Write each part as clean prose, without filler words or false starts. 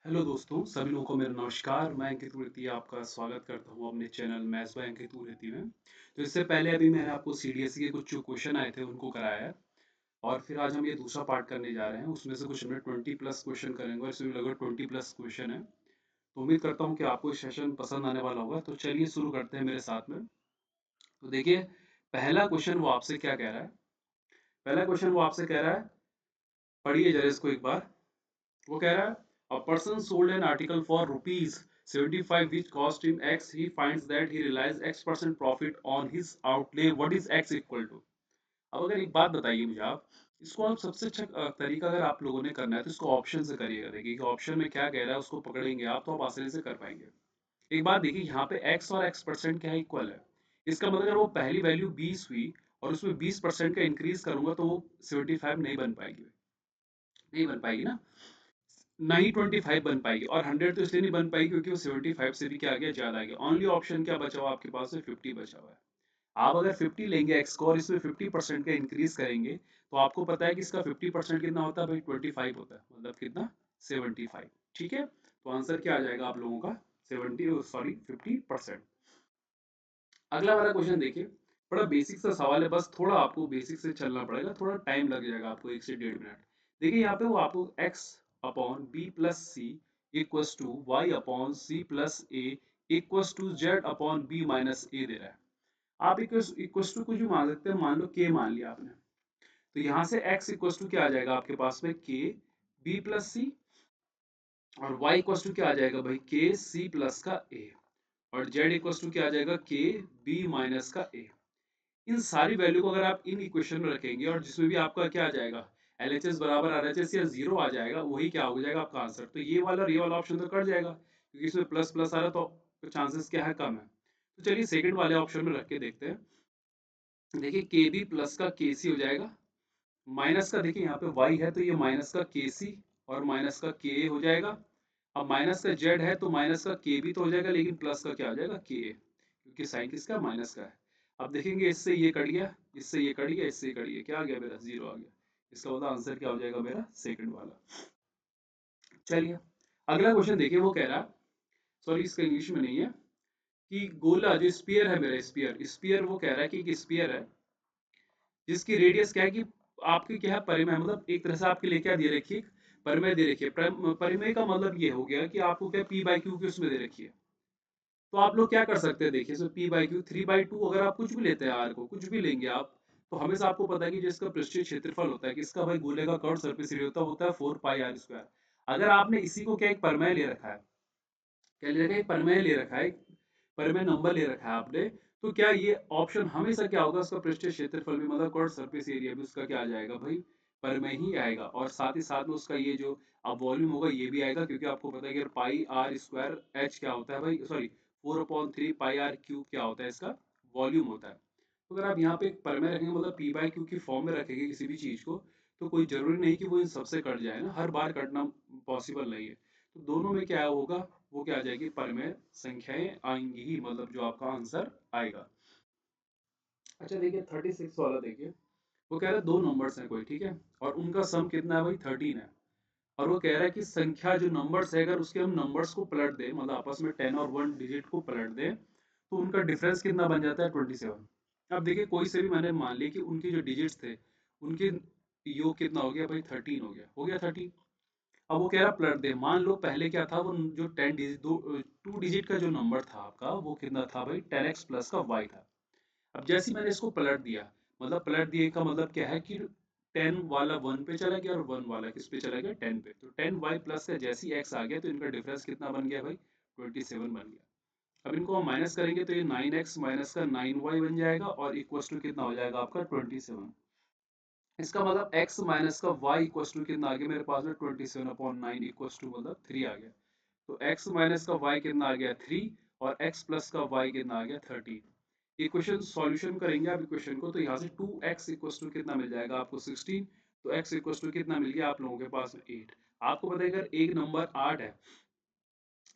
Hello दोस्तों, सभी लोगों को मेरा नमस्कार। मैं अंकित उर्ती आपका स्वागत करता हूं अपने चैनल मैथ्स बाय अंकित उर्ती में। तो इससे पहले अभी मैंने आपको सीडीएसई के कुछ जो क्वेश्चन आए थे उनको कराया है और फिर आज हम ये दूसरा पार्ट करने जा रहे हैं। उसमें से कुछ हमने 20 प्लस क्वेश्चन करेंगे और इसमें लगभग 20 प्लस क्वेश्चन है। तो उम्मीद करता हूँ कि आपको ये सेशन पसंद आने वाला होगा। तो चलिए शुरू करते हैं मेरे साथ में। तो देखिए, पहला क्वेश्चन वो आपसे क्या कह रहा है। पहला क्वेश्चन वो आपसे कह रहा है, पढ़िए जरा इसको एक बार। वो कह रहा है, a person sold an article for rupees 75 which cost him x. He finds that he realized x% profit on his outlay. What is x equal to? अब अगर एक बात बताइए मुझे आप, इसको आप सबसे अच्छा तरीका अगर आप लोगों ने करना है तो इसको ऑप्शन से करिएगा। देखिए कि ऑप्शन में क्या कह रहा है उसको पकड़ेंगे आप तो आप आसानी से कर पाएंगे। एक बात देखिए, यहाँ पे x और x% क्या इक्वल है। इसका मतलब अगर वो पहली वैल्यू 20 हुई और उसमें 20% का इंक्रीज करूंगा तो वो 75 नहीं बन पाएगी। नहीं बन पाएगी ना, ना ही 25 बन पाएगी। और 100 तो इसलिए नहीं बन पाएगी क्योंकि वो 75 से भी क्या आ गया, ज्यादा आ गया। ओनली ऑप्शन क्या बचा हुआ आपके पास है, 50 बचा हुआ है। आप अगर 50 लेंगे एक्स को और इसमें 50% का इंक्रीज करेंगे तो आपको पता है कि इसका 50% कितना होता है भाई, 25 होता है। मतलब कितना, 75। ठीक है, तो आंसर क्या आ जाएगा आप लोगों का, 50%। अगला वाला क्वेश्चन देखिए, बड़ा बेसिक सा सवाल है, बस थोड़ा आपको बेसिक से चलना पड़ेगा, थोड़ा टाइम लग जाएगा आपको, 1 से 1.5 मिनट। देखिए यहाँ पे वो आपको x upon b plus c equals to y upon c plus a equals to z upon B minus a दे रहा है। आप इक्वस टू कुछ भी मान सकते हैं, मान लो k मान लिया आपने। तो यहाँ से x इक्वस टू क्या आ जाएगा आपके पास में, k बी प्लस सी, और y इक्वस टू क्या आ जाएगा भाई, k c प्लस का a, और z इक्वस टू क्या आ जाएगा, k b माइनस का a। इन सारी वैल्यू को अगर आप इन इक्वेशन में रखेंगे और जिसमें भी आपका क्या आ जाएगा, एलएचएस बराबर आरएचएस या जीरो आ जाएगा, वही क्या हो जाएगा आपका आंसर। तो ये वाला और ये वाला ऑप्शन तो कट जाएगा क्योंकि इसमें प्लस प्लस आ रहा है, तो चांसेस क्या है, कम है। तो चलिए सेकंड वाले ऑप्शन में रख के देखते हैं। देखिए के बी प्लस का के सी हो जाएगा, माइनस का देखिए यहाँ पे y है तो ये माइनस का के सी और माइनस का के ए हो जाएगा। अब माइनस का z है तो माइनस का के भी तो हो जाएगा, लेकिन प्लस का क्या हो जाएगा, के ए, क्योंकि साइन किसका, माइनस का है। अब देखेंगे इससे ये कट गया, इससे ये कट गया, इससे ये कट गया, क्या आ गया मेरा, जीरो आ गया। इसका मतलब आंसर क्या हो जाएगा मेरा, सेकंड वाला। चलिए अगला क्वेश्चन देखिए, वो कह रहा है, सॉरी इसका इंग्लिश में नहीं है, कि गोला जो स्पीयर है मेरा, स्पीयर स्पीयर वो कह रहा है कि एक स्पीयर है जिसकी रेडियस क्या है कि आपकी क्या है, परिमेय, मतलब एक तरह से आपके लिए क्या दे रखी है, परिमेय दे रखी है। परिमेय का मतलब ये हो गया कि आपको क्या पी बाई क्यू की उसमें दे रखी है। तो आप लोग क्या कर सकते हैं, देखिए पी बाई क्यू 3/2, अगर आप कुछ भी लेते हैं आर को, कुछ भी लेंगे आप, तो हमेशा आपको पता है कि जिसका पृष्ठीय क्षेत्रफल होता है, किसका भाई, गोले का कर्व सरफेस एरिया होता है 4 पाई r स्क्वायर। अगर आपने इसी को क्या एक परिमेय ले रखा है, क्या ले रखा है, एक परिमेय ले रखा है, परिमेय नंबर ले रखा है आपने, तो क्या ये ऑप्शन हमेशा क्या होगा, उसका पृष्ठीय क्षेत्रफल भी मतलब कर्व सरफेस एरिया भी उसका क्या आ जाएगा भाई, परिमेय ही आएगा। और साथ ही साथ में उसका ये जो अब वॉल्यूम होगा ये भी आएगा, क्योंकि आपको पता है कि पाई आर स्क्वायर एच क्या होता है भाई, सॉरी 4/3 पाई r क्यूब क्या होता है, इसका वॉल्यूम होता है। तो अगर आप यहाँ पे एक परिमेय रखेंगे, मतलब पी बाई क्यू की फॉर्म में रखेंगे किसी भी चीज को, तो कोई जरूरी नहीं कि वो इन सबसे कट जाए ना, हर बार कटना पॉसिबल नहीं है। तो दोनों में क्या होगा, वो क्या आ जाएगी, परिमेय संख्याएं आएंगी ही, मतलब जो आपका आंसर आएगा। अच्छा देखिए 36 वाला देखिए, वो कह रहा है दो नंबर्स हैं कोई, ठीक है, और उनका सम कितना है भाई, 13 है। और वो कह रहा है कि संख्या जो नंबर्स है, अगर उसके हम नंबर्स को पलट दें, मतलब आपस में 10 और 1 डिजिट को पलट दें, तो उनका डिफरेंस कितना बन जाता है, 27। अब देखिए कोई से भी मैंने मान लिया कि उनके जो डिजिट्स थे, उनके योग कितना हो गया भाई, 13 हो गया 13। अब वो कह रहा पलट दे, मान लो पहले क्या था, वो जो 10 डिजिट, 2 डिजिट का जो नंबर था आपका, वो कितना था भाई, 10x प्लस का y था। अब जैसे ही मैंने इसको पलट दिया, मतलब पलट दिए का मतलब क्या है कि 10 वाला 1 पे चला गया और 1 वाला किस पे चला गया, 10 पे। तो 10y प्लस का जैसे ही x आ गया तो इनका डिफरेंस कितना बन गया भाई, 27 बन गया। अब इनको हम माइनस करेंगे तो ये 9x माइनस का 9y बन जाएगा और इक्वस टू कितना हो जाएगा आपका, 27। इसका मतलब x माइनस का y इक्वस टू कितना आ गया मेरे पास में, 27/9 इक्वस टू मतलब 3 आ गया। तो x माइनस का y कितना आ गया, 3, और x प्लस का y कितना आ गया, 13। इक्वेशन सॉल्यूशन करेंगे आप इक्वेशन को, तो यहाँ से 2x इक्वस टू कितना मिल जाएगा आपको, 16। तो x इक्वस टू कितना मिल गया आप लोगों के पास में, 8। आपको पता है अगर एक नंबर 8 है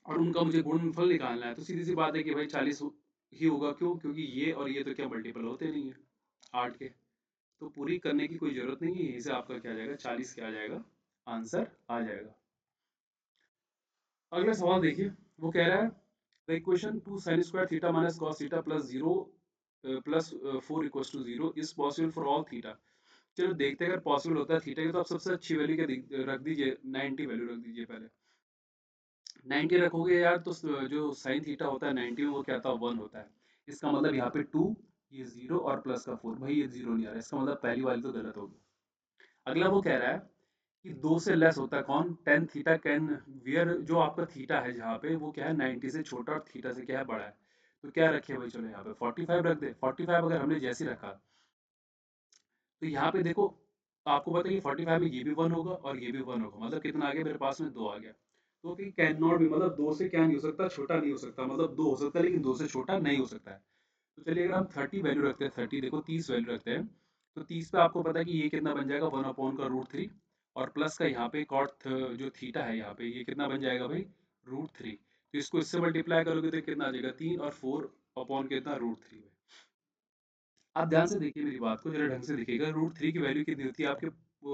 और उनका मुझे गुणनफल निकालना है, तो सीधी सी बात है कि भाई 40 ही होगा। क्यों, क्योंकि ये और ये तो क्या मल्टीपल होते नहीं है 8 के। तो पूरी करने की कोई जरूरत नहीं है, यहीं से आपका क्या आ जाएगा, 40 क्या आ जाएगा, आंसर आ जाएगा। अगला सवाल देखिए, वो कह रहा है the equation to sine square theta minus cos theta plus zero plus 4 equals to 0 is possible for all theta. चलो देखते हैं, अगर पॉसिबल होता है थीटा की तो आप सबसे अच्छी वैल्यू क्या रख दीजिए, 90 वैल्यू रख दीजिए पहले। 90 रखोगे यार तो जो साइन थीटा होता है 90 में वो क्या होता है 1 होता है। इसका मतलब यहाँ पे 2, ये 0 और प्लस का 4, भाई ये 0 नहीं आ रहा है, इसका मतलब पहली वाली तो गलत होगी। अगला वो कह रहा है कि 2 से लेस होता है कौन, टेन थीटा कैन वियर, जो आपका थीटा है जहाँ पे वो क्या है 90 से छोटा और थीटा से क्या है बड़ा है। तो क्या रखे भाई, चलो यहाँ पे 45 रख दे। 45 अगर हमने जैसे रखा तो यहाँ पे देखो, आपको पता है कि 45 में ये भी 1 होगा और ये भी 1 होगा, मतलब कितना आ गया मेरे पास में 2 आ गया। तो कि कैन नॉट भी, मतलब 2 से क्या नहीं हो सकता, छोटा नहीं हो सकता, मतलब 2 हो सकता है लेकिन 2 से छोटा नहीं हो सकता है। तो चलिए अगर हम 30 वैल्यू रखते हैं, 30 देखो 30 वैल्यू रखते हैं, तो 30 पे आपको पता है कि ये कितना बन जाएगा 1 अपॉन का रूट थ्री, और प्लस का यहाँ पे कॉट जो थीटा है यहाँ पे ये कितना बन जाएगा भाई रूट थ्री। तो इसको इससे मल्टीप्लाई करोगे तो कितना आ जाएगा 3 और 4 अपॉन कितना रूट थ्री। आप ध्यान से देखिए मेरी बात को, जरा ढंग से देखिएगा, रूट थ्री की वैल्यू कितनी होती है आपके,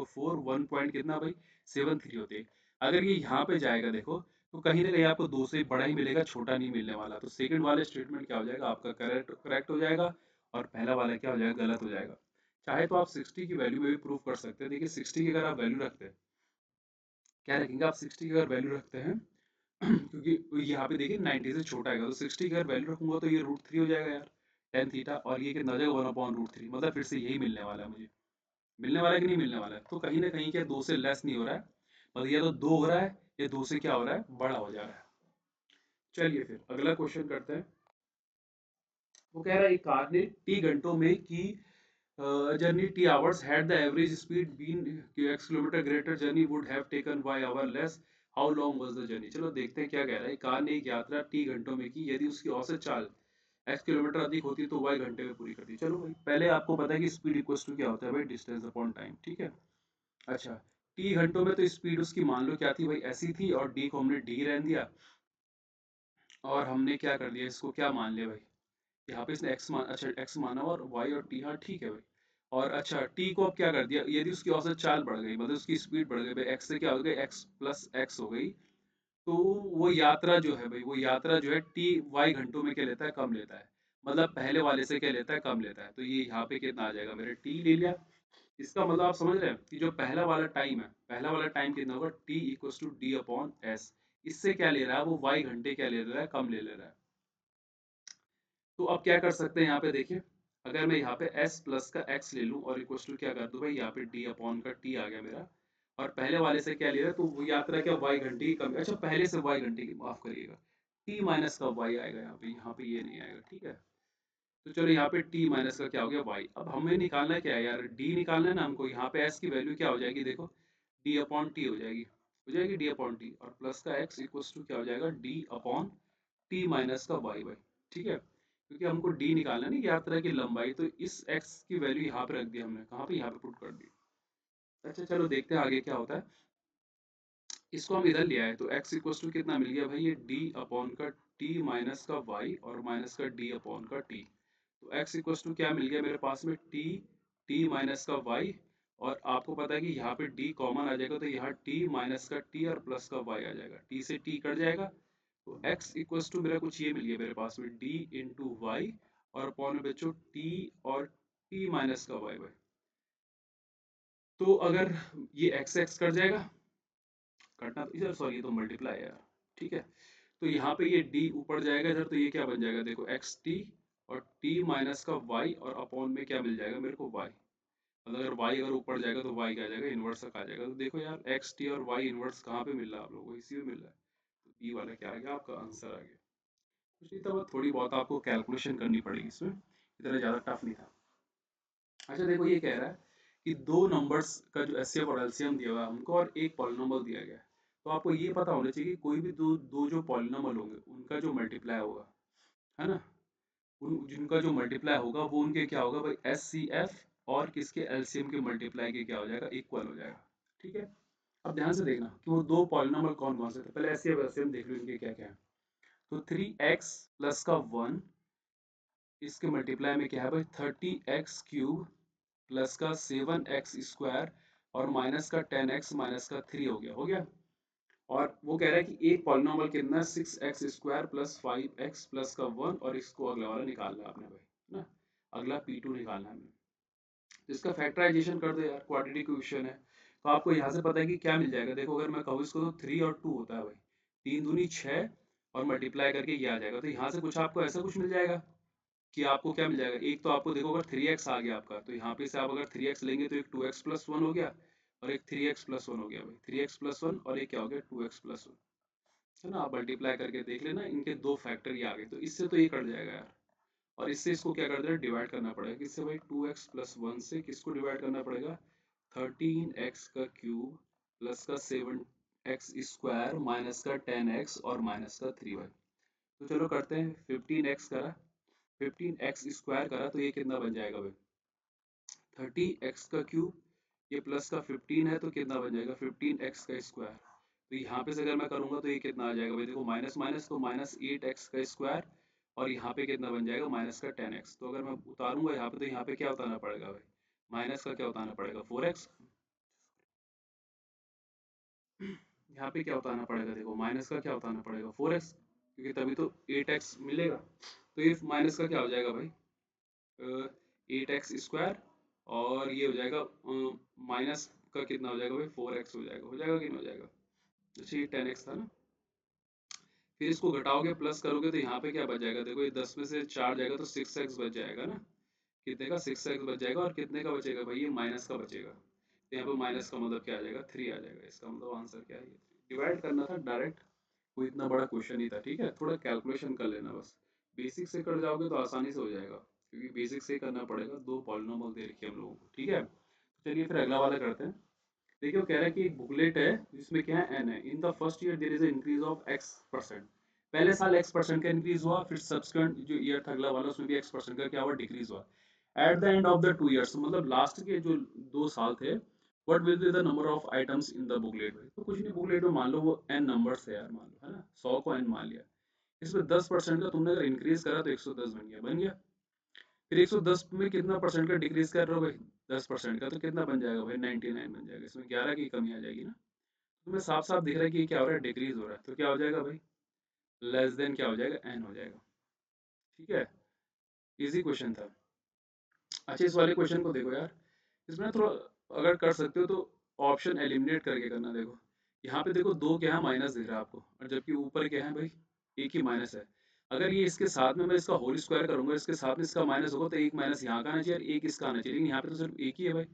फोर वन पॉइंट कितना भाई 7 3 होती है। अगर ये यहाँ पे जाएगा देखो, तो कहीं ना कहीं आपको दो से बड़ा ही मिलेगा, छोटा नहीं मिलने वाला। तो सेकंड वाले स्टेटमेंट क्या हो जाएगा आपका, करेक्ट करेक्ट हो जाएगा, और पहला वाला क्या हो जाएगा, गलत हो जाएगा। चाहे तो आप 60 की वैल्यू में भी प्रूव कर सकते हैं। देखिए 60 की अगर आप वैल्यू रखते हैं, क्या रखेंगे आप, 60 की अगर वैल्यू रखते हैं क्योंकि यहाँ पे देखिए 90 से छोटा आएगा, तो 60 की अगर वैल्यू रखूंगा तो ये रूट थ्री हो जाएगा यार, टेन थीटा, और ये कितना हो जाएगा 1/√3, मतलब फिर से यही मिलने वाला है मुझे। मिलने वाला है कि नहीं मिलने वाला है, तो कहीं ना कहीं क्या दो से लेस नहीं हो रहा है, मतलब या तो दो हो रहा है या दो से क्या हो रहा है बड़ा हो जा रहा है। चलिए फिर अगला क्वेश्चन करते हैं। वो कह रहा है एक कार ने टी घंटों में की journey T hours had the average speed been x kilometre greater journey would have taken y hour less, how long was the journey. चलो देखते हैं क्या कह रहा है। कार ने एक यात्रा टी घंटों में की, यदि उसकी औसत चाल x किलोमीटर अधिक होती तो y घंटे में पूरी करती। चलो भाई पहले आपको पता है कि स्पीड इक्वल्स टू क्या होता है भाई, डिस्टेंस अपॉन टाइम, ठीक है। अच्छा, टी घंटों में तो स्पीड उसकी मान लो क्या थी भाई, ऐसी थी, और डी को हमने डी रहने दिया, और हमने क्या कर दिया इसको क्या मान लिया भाई, यहाँ पे इसने एक्स मान, अच्छा एक्स माना और वाई और टी, हाँ ठीक है भाई। और अच्छा टी को अब क्या कर दिया, यदि उसकी औसत चाल बढ़ गई, मतलब उसकी स्पीड बढ़ गई भाई, एक्स से क्या हो गया एक्स प्लस एक्स हो गई, तो वो यात्रा जो है भाई, वो यात्रा जो है टी वाई घंटों में क्या लेता है, कम लेता है, मतलब पहले वाले से क्या लेता है, कम लेता है। तो ये यहाँ पे कितना आ जाएगा मेरे, टी ले लिया। इसका मतलब आप समझ रहे हैं कि जो पहला वाला टाइम है, पहला वाला टाइम कितना होगा, T equal to D upon S. इससे क्या ले रहा है वो, वाई घंटे क्या ले रहा है, कम ले ले रहा है। तो अब क्या कर सकते हैं यहाँ पे देखिए, अगर मैं यहाँ पे s प्लस का x ले लूँ और इक्वल टू क्या कर दूं भाई, यहाँ पे d अपॉन का t आ गया मेरा, और पहले वाले से क्या ले रहा है, तो वो यात्रा क्या y घंटे की कम, अच्छा पहले से y घंटे की, माफ करिएगा, t माइनस का y आएगा यहाँ पे, ये नहीं आएगा, ठीक है। तो चलो यहाँ पे t माइनस का क्या हो गया y। अब हमें निकालना है क्या है यार, d निकालना है ना हमको। यहाँ पे s की वैल्यू क्या हो जाएगी देखो, d अपॉन टी हो जाएगी d अपॉन टी, और प्लस का x इक्वल टू क्या हो जाएगा, d अपॉन टी माइनस का y, ठीक है। क्योंकि हमको d निकालना है ना यात्रा की लंबाई, तो इस x की वैल्यू यहाँ पे रख दी हमने, कहाँ पे, यहाँ पे पुट कर दी। अच्छा चलो देखते हैं आगे क्या होता है। इसको हम इधर ले आए तो x इक्वल टू कितना मिल गया भाई, ये d अपॉन का t माइनस का y और माइनस का d अपॉन का t। तो x इक्वल टू क्या मिल गया मेरे पास में, t माइनस का y, और आपको पता है कि यहाँ पे d कॉमन आ जाएगा, तो यहाँ t माइनस का t और प्लस का y आ जाएगा, t से t कट जाएगा, तो x इक्वल टू मेरा कुछ ये मिल गया मेरे पास में, d इंटू वाई, और अपॉन में बच्चों t और t माइनस का y। तो अगर ये x x कट जाएगा, कटना तो इधर, सॉरी ये तो मल्टीप्लाई है यार, ठीक है। तो यहाँ पे ये d ऊपर जाएगा इधर, तो ये क्या बन जाएगा देखो, एक्स टी और t माइनस का y, और अपॉन में क्या मिल जाएगा मेरे को y। मतलब अगर y अगर ऊपर जाएगा तो y क्या आ जाएगा, इनवर्स तक आ जाएगा। तो देखो यार एक्स टी और y इनवर्स कहाँ पे मिल रहा है आप लोगों को, इसी में मिल रहा है। तो b वाला क्या आ गया आपका आंसर आ गया। कुछ नहीं था, बस थोड़ी बहुत आपको कैलकुलेशन करनी पड़ेगी इसमें, इतना ज़्यादा टफ नहीं था। अच्छा देखो ये कह रहा है कि दो नंबर्स का जो एचसीएफ और एलसीएम दिया हुआ है हमको, और एक पॉलिनॉमियल दिया गया है। तो आपको ये पता होना चाहिए कि कोई भी दो दो जो पॉलिनॉमियल होंगे उनका जो मल्टीप्लाई होगा, है ना, उन जिनका जो मल्टीप्लाई होगा वो उनके क्या होगा भाई, एच सी एफ और किसके, एलसीएम के मल्टीप्लाई के क्या हो जाएगा, इक्वल हो जाएगा, ठीक है। अब ध्यान से देखना कि वो दो पॉलिनॉमियल कौन कौन से थे, पहले एचसीएफ एलसीएम देख लो इनके क्या क्या है। तो 3x प्लस का 1, इसके मल्टीप्लाई में क्या है भाई, 30x³ प्लस का 7x स्क्वायर, और माइनस का 10x माइनस का 3 हो गया, हो गया। और वो कह रहा है कि एक पॉलिनोमियल कितना है 6x² प्लस 5x प्लस का 1, और इसको अगला वाला निकालना है आपने भाई, है ना, अगला P2 निकालना है हमें। तो इसका फैक्टराइजेशन कर दो यार, क्वाड्रेटिक इक्वेशन है। तो आपको यहाँ से पता है कि क्या मिल जाएगा, देखो अगर मैं कहूँ इसको तो 3 और 2 होता है भाई, 3 दूनी 6 और मल्टीप्लाई करके ये आ जाएगा। तो यहाँ से कुछ आपको ऐसा कुछ मिल जाएगा कि आपको क्या मिल जाएगा, एक तो आपको देखो अगर 3x आ गया आपका, तो यहाँ पे से आप अगर 3x लेंगे तो एक 2x प्लस 1 हो गया, और एक 3x प्लस 1 हो गया भाई, 3x प्लस 1 और एक क्या हो गया 2x प्लस 1, है ना। आप मल्टीप्लाई करके देख लेना, इनके दो फैक्टर ये आ गए, तो इससे तो ये कट जाएगा यार। और इससे इसको क्या कर देना, डिवाइड करना पड़ेगा, किससे भाई 2x प्लस 1 से किसको डिवाइड करना पड़ेगा, 13x का क्यूब प्लस का 7x² माइनस का 10x और माइनस का 3y। तो चलो करते हैं, 15x करा, 15x² करा तो ये कितना बन जाएगा भाई, 30x का क्यूब, ये प्लस का 15 है तो कितना बन जाएगा 15x का स्क्वायर। तो यहाँ पे से अगर मैं करूंगा तो ये कितना आ जाएगा भाई, देखो माइनस माइनस तो माइनस 8x का स्क्वायर, और यहाँ पे कितना बन जाएगा माइनस का 10x। तो अगर मैं उतारूंगा यहाँ पे तो यहाँ पे क्या उतारना पड़ेगा भाई, माइनस का क्या उतारना पड़ेगा 4x, यहाँ पे क्या उतारना पड़ेगा, देखो माइनस का क्या उतारना पड़ेगा 4x, क्योंकि तभी तो 8x मिलेगा। तो ये माइनस का क्या हो जाएगा भाई, 8x² और ये हो जाएगा माइनस का कितना हो जाएगा भाई 4x हो जाएगा कि नहीं हो जाएगा। अच्छा ये 10x था ना, फिर इसको घटाओगे प्लस करोगे तो यहाँ पे क्या बच जाएगा, देखो ये 10 में से 4 जाएगा तो 6x बच जाएगा ना, कितने का 6x बच जाएगा, और कितने का बचेगा भाई, ये माइनस का बचेगा। तो यहाँ पे माइनस का मतलब क्या आ जाएगा 3 आ जाएगा, इसका मतलब आंसर क्या है, ये डिवाइड करना था डायरेक्ट, कोई इतना बड़ा क्वेश्चन नहीं था, ठीक है, थोड़ा कैलकुलेशन कर लेना बस, बेसिक से कर जाओगे तो आसानी से हो जाएगा, क्योंकि बेसिक से ही करना पड़ेगा, दो पॉलिनोमियल दे रखे हम लोगों को, ठीक है। चलिए फिर अगला वाला करते हैं। देखिए वो कह रहा है कि एक बुकलेट है जिसमें क्या है n है, in the first year there is increase of x%, पहले साल x% का इंक्रीज हुआ, फिर सब्सिक्वेंट जो ईयर था अगला वाला उसमें भी x% का क्या हुआ डिक्रीज हुआ, at the end of the 2 years, मतलब लास्ट के जो 2 साल थे, what will be the number of items in the booklet. तो कुछ नहीं, बुकलेट में मान लो वो n नंबर्स है यार, मान लो है ना, 100 को n मान लिया, इसमें 10% का तुमने अगर इंक्रीज करा तो 110 बन गया, फिर 110 में कितना परसेंट का डिक्रीज कर रहे हो भाई, 10% का, तो कितना बन जाएगा भाई 99 बन जाएगा, इसमें 11 की कमी आ जाएगी ना। तो तुम्हें साफ साफ दिख रहा है कि ये क्या हो रहा है, डिक्रीज हो रहा है, तो क्या हो जाएगा भाई, लेस देन क्या हो जाएगा n हो जाएगा, ठीक है। इजी क्वेश्चन था। अच्छा इस वाले क्वेश्चन को देखो यार, इसमें ना थोड़ा अगर कर सकते हो तो ऑप्शन एलिमिनेट करके करना, देखो यहाँ पे देखो दो क्या है माइनस दिख रहा है आपको, और जबकि ऊपर क्या है भाई, एक ही माइनस है। अगर ये इसके साथ में मैं इसका होल स्क्वायर करूंगा, इसके साथ में इसका माइनस होगा, तो एक माइनस यहाँ का आना चाहिए और एक इसका आना चाहिए, लेकिन यहाँ पे तो सिर्फ एक ही है भाई,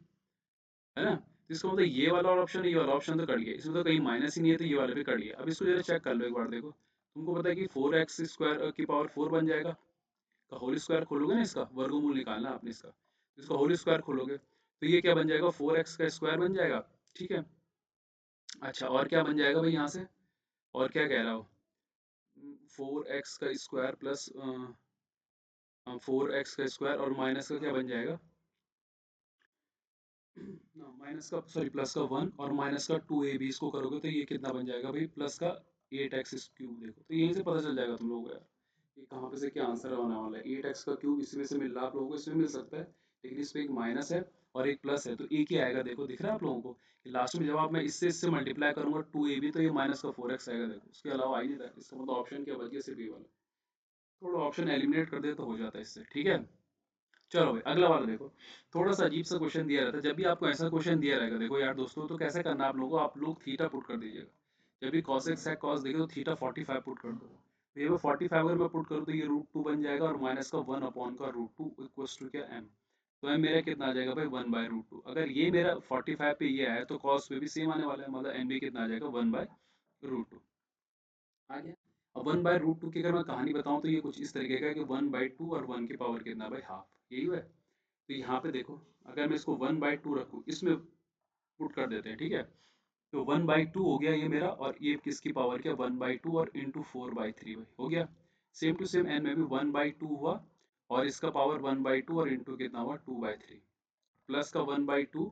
है ना। तो इसका मतलब ये वाला ऑप्शन, ये वाला ऑप्शन तो कर लिया, इसमें तो कहीं माइनस ही नहीं है, तो ये वाला भी कर लिया। अब इसको जरा चेक कर लो एक बार, देखो तुमको पता है कि 4x² की पावर 4 बन जाएगा, का होल स्क्वायर खोलोगे ना, इसका वर्गमूल निकालना आपने इसका, इसका होल स्क्वायर खोलोगे तो ये क्या बन जाएगा 4x का स्क्वायर बन जाएगा, ठीक है। अच्छा और क्या बन जाएगा भाई यहाँ से, और क्या कह रहा हो, 4x² प्लस 4x² और माइनस का क्या बन जाएगा, माइनस का सॉरी प्लस का 1 और माइनस का 2a भी इसको करोगे तो ये कितना बन जाएगा भाई, प्लस का 8x³ देखो, तो यहीं से पता चल जाएगा तुम लोगों को यार कि कहाँ पे से क्या आंसर होने वाला है। 8x³ इसमें से मिल रहा है आप लोगों को, इसमें मिल सकता है, लेकिन इस पे एक माइनस है और एक प्लस है, तो एक ही आएगा, देखो दिख रहा है आप लोगों को कि लास्ट में जब आप मैं इससे मल्टीप्लाई करूंगा 2a भी, तो ये माइनस का 4x आएगा, देखो उसके अलावा आ ही नहीं रहा, इसका मतलब ऑप्शन क्या बच गया सिर्फ ये वाला, थोड़ा ऑप्शन एलिमिनेट कर दे तो हो जाता है इससे, ठीक है। चलो भाई अगला वाला देखो, थोड़ा सा अजीब सा क्वेश्चन दिया रहता है, जब भी आपको ऐसा क्वेश्चन दिया रहेगा देखो यार दोस्तों, तो कैसे करना आप लोगों को, आप लोग थीटा पुट कर दीजिएगा, जब भी cos x sec cos देखे तो थीटा 45 पुट कर दो, तो ये 45 अगर मैं पुट करूँ तो ये √2 बन जाएगा, और माइनस का 1 अपॉन का √2 इक्वल्स टू क्या m, तो m मेरा कितना आ जाएगा भाई 1/√2, अगर ये मेरा 45 पे ये आया तो cos पे भी सेम आने वाला है, मतलब m भी कितना आ जाएगा 1/√2 आ गया। अब 1/√2 की अगर मैं कहानी बताऊं तो ये कुछ इस तरीके का है कि 1/2 और 1 की पावर कितना भाई हाफ, यही है। तो यहाँ पे देखो अगर मैं इसको 1/2 रखूँ, इसमें पुट कर देते हैं, ठीक है। तो 1/2 हो गया ये मेरा, और ये किसकी पावर क्या 1/2 और इंटू 4/3 हो गया, सेम टू सेम एन में भी 1/2 हुआ, और इसका पावर 1/2 और इंटू कितना हुआ 2/3, प्लस का 1/2,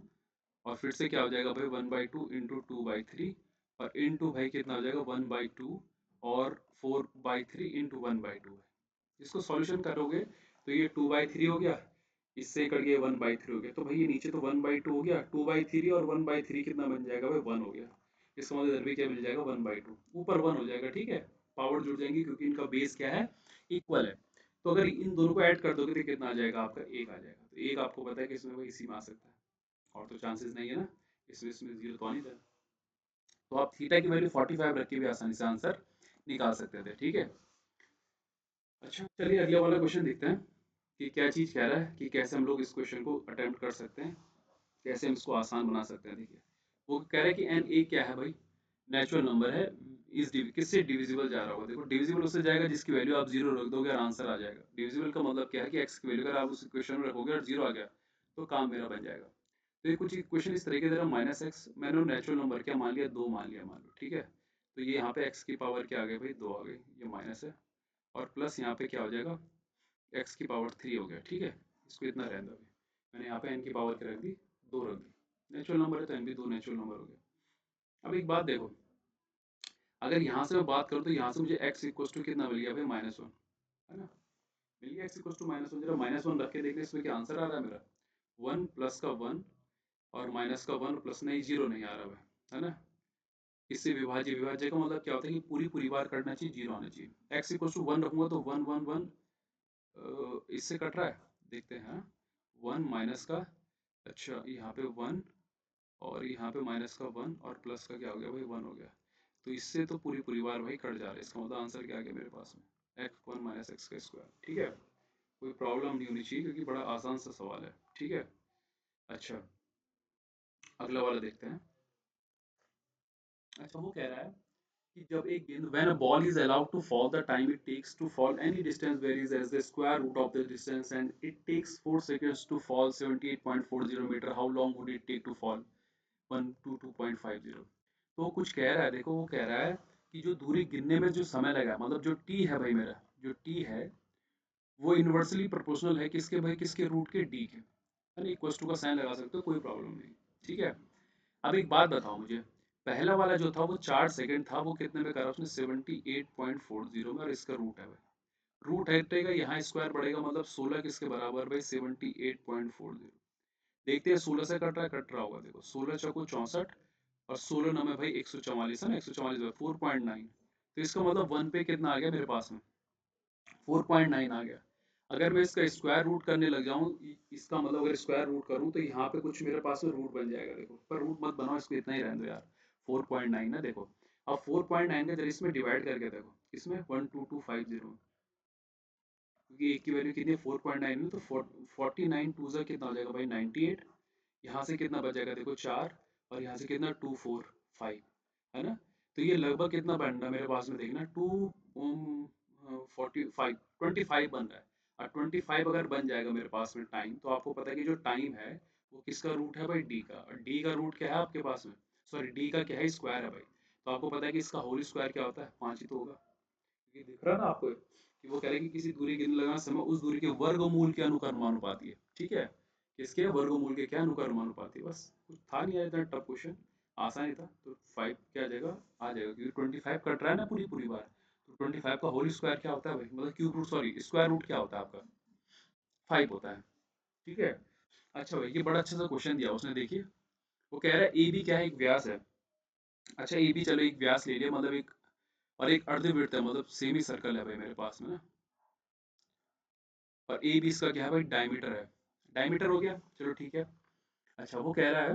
और फिर से क्या हो जाएगा भाई 1/2 इंटू 2/3, और इंटू भाई कितना हो जाएगा 1/2 और 4/3 इंटू 1/2 है। इसको सॉल्यूशन करोगे तो ये 2/3 हो गया, इससे कट गया 1/3 हो गया, तो भाई ये नीचे तो 1/2 हो गया, 2/3 और 1/3 कितना बन जाएगा भाई 1 हो गया। इसका मतलब इधर भी क्या मिल जाएगा 1/2, ऊपर 1 हो जाएगा, ठीक है। पावर जुड़ जाएंगी क्योंकि इनका बेस क्या है, इक्वल है। तो अगर इन दोनों को ऐड कर दोगे तो कितना आ जाएगा आपका, एक आ जाएगा। तो एक आपको पता है कि इसमें भाई इसी में आ सकता है, और तो चांसेस नहीं है ना, इसमें जीरो तो आ नहीं था। तो आप थीटा की वैल्यू 45 रख के भी आसानी से आंसर निकाल सकते थे, ठीक है। अच्छा चलिए अगले वाला क्वेश्चन देखते हैं कि क्या चीज़ कह रहा है कि कैसे हम लोग इस क्वेश्चन को अटेम्प्ट कर सकते हैं, कैसे हम इसको आसान बना सकते हैं। देखिए वो कह रहा है कि एन ए क्या है भाई, नेचुरल नंबर है, इस किससे डिविजिबल जा रहा होगा। देखो डिविजिबल उससे जाएगा जिसकी वैल्यू आप जीरो रख दोगे और आंसर आ जाएगा। डिविजिबल का मतलब क्या है कि एक्स की वैल्यू अगर आप उस इक्वेशन में रखोगे और जीरो आ गया तो काम मेरा बन जाएगा। तो ये कुछ क्वेश्चन इस तरीके से, माइनस एक्स मैंने नेचुरल नंबर क्या मान लिया, दो मान लिया मान लो, ठीक है। तो ये यहाँ पे एक्स की पावर क्या आ गई भाई, दो आ गई, ये माइनस है, और प्लस यहाँ पे क्या हो जाएगा, एक्स की पावर थ्री हो गया, ठीक है। इसको इतना रहने दो, अभी मैंने यहाँ पे एन की पावर क्या रख दी, दो रख दी। नेचुरल नंबर है तो एन भी दो नेचुरल नंबर हो गया। अब एक बात देखो, अगर यहाँ से मैं बात करूँ तो यहाँ से मुझे x इक्वल टू कितना मिल गया भाई, -1, है ना। मिल गया x इक्वल टू -1, जरा -1 रख के देखते हैं इसमें क्या आंसर आ रहा है मेरा। 1 प्लस का 1 और माइनस का 1 प्लस नहीं, जीरो नहीं आ रहा है ना। इससे विभाज्य, विभाज्य का मतलब क्या होता है कि पूरी पूरी बार कटना चाहिए, जीरो आना चाहिए। x इक्वल टू 1 रखूंगा तो 1 1 1 इससे कट रहा है, देखते हैं। 1 माइनस का, अच्छा यहाँ पे 1 और यहाँ पे माइनस का 1 और प्लस का क्या हो गया भाई, 1 हो गया। तो इससे तो पूरी पूरी बार भाई कट जा रहा है। इसका मतलब आंसर क्या आ गया मेरे पास में, x1 माइनस एक्स का स्क्वायर, ठीक है। कोई प्रॉब्लम नहीं होनी चाहिए क्योंकि बड़ा आसान सा सवाल है, ठीक है। अच्छा अगला वाला देखते हैं। अच्छा वो कह रहा है कि जब एक गेंद, when a ball is allowed to fall, the time it takes to fall any distance varies as the square root of the distance and it takes 4 seconds to fall 78.40 metre, how long would it take to fall 122.50। तो वो कुछ कह रहा है, देखो वो कह रहा है कि जो दूरी गिनने में जो समय लगा, मतलब जो टी है भाई मेरा, जो टी है वो इन्वर्सली प्रोपोर्शनल है किसके भाई, किसके रूट के, डी के, है ना। इक्वल टू का साइन लगा सकते हो, कोई प्रॉब्लम नहीं, ठीक है। अब एक बात बताओ मुझे, पहला वाला जो था वो 4 सेकंड था, वो कितने में करा उसने, 78.40 में, और इसका रूट है भाई, रूट हटेगा यहाँ स्क्वायर बढ़ेगा, मतलब 16 किसके बराबर भाई, 78.40। देखते हैं 16 से कट रहा होगा, देखो 16 चौको 64 और 16 नौ में भाई 144 है ना, 144 4.9। तो इसका मतलब वन पे कितना आ गया मेरे पास में, 4.9 आ गया। अगर मैं इसका स्क्वायर रूट करने लग जाऊं, इसका मतलब अगर स्क्वायर रूट करूं तो यहाँ पे कुछ मेरे पास में रूट बन जाएगा, देखो पर रूट मत बनाओ, इसको इतना ही रहने दो यार। 4.9 ना, देखो अब 4.9 का जरा इसमें डिवाइड करके देखो, इसमें 12250, क्योंकि एक की वैल्यू कितनी है 4.9 में, तो 49 टू ज़ा कितना हो जाएगा भाई 98। यहाँ से कितना बच जाएगा देखो 4, और यहाँ से कितना 245, है ना। तो ये लगभग कितना बन रहा है मेरे पास में, देखना 25 बन रहा है। और 25 अगर बन जाएगा मेरे पास में टाइम, तो आपको पता है कि जो टाइम है वो किसका रूट है भाई, डी का। और डी का रूट क्या है आपके पास में, सॉरी डी का क्या है, स्क्वायर है भाई। तो आपको पता है कि इसका होल स्क्वायर क्या होता है, 5 ही तो होगा। ये दिख रहा है ना आपको कि वो कह रहे हैं कि किसी दूरी गिनने लगाना समय उस दूरी के वर्गमूल के अनुक्रमानुपाती है, ठीक है। किसके वर्गमूल के क्या अनुक्रमानुपाती है, बस कुछ था नहीं यार, इतना टफ क्वेश्चन, आसान ही था। तो 5 क्या आ जाएगा, आ जाएगा क्योंकि 25 कट रहा है ना पूरी पूरी बार। तो 25 का होल स्क्वायर क्या होता है भाई, मतलब cube root, sorry square root क्या होता है आपका, 5 होता है, ठीक है। अच्छा भाई ये बड़ा अच्छा सा क्वेश्चन दिया उसने, देखिए वो कह रहा है ए बी क्या है, एक व्यास है। अच्छा ए बी चलो एक व्यास ले लिया, मतलब एक, और एक अर्धवृत्त है, मतलब सेमी सर्कल है भाई मेरे पास में ना। और ए बी इसका क्या है भाई, डायमीटर है। डायमीटर हो गया, चलो ठीक है। अच्छा वो कह रहा है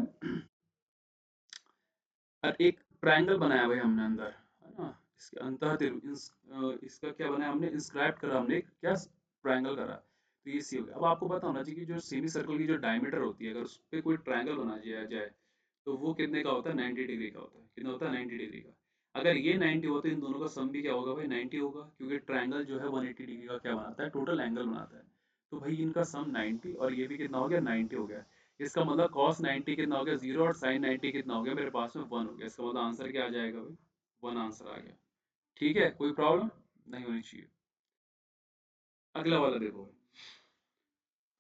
और एक ट्रायंगल बनाया भाई हमने अंदर, है ना। इसके इसका क्या बनाया हमने, इंस्क्राइब करा हमने क्या, ट्रायंगल करा। तो ये सी हो गया। अब आपको पता होना चाहिए कि जो सेमी सर्कल की जो डायमीटर होती है, अगर उस पर कोई ट्रायंगल बना दिया जाए तो वो कितने का होता है, 90 डिग्री का होता है। कितना होता है, 90 डिग्री का। अगर ये 90 हो तो इन दोनों का सम भी क्या होगा भाई, 90 होगा, क्योंकि ट्रायंगल जो है 180 डिग्री का क्या बनाता है, टोटल एंगल बनाता है। तो भाई इनका सम 90, और ये भी कितना हो गया, 90 हो गया। इसका मतलब cos 90 कितना हो गया, 0, और sin 90 कितना हो गया मेरे पास में, 1 हो गया। इसका मतलब आंसर क्या आ जाएगा भाई, 1 आंसर आ गया, ठीक है। कोई प्रॉब्लम नहीं होनी चाहिए। अगला वाला देखो,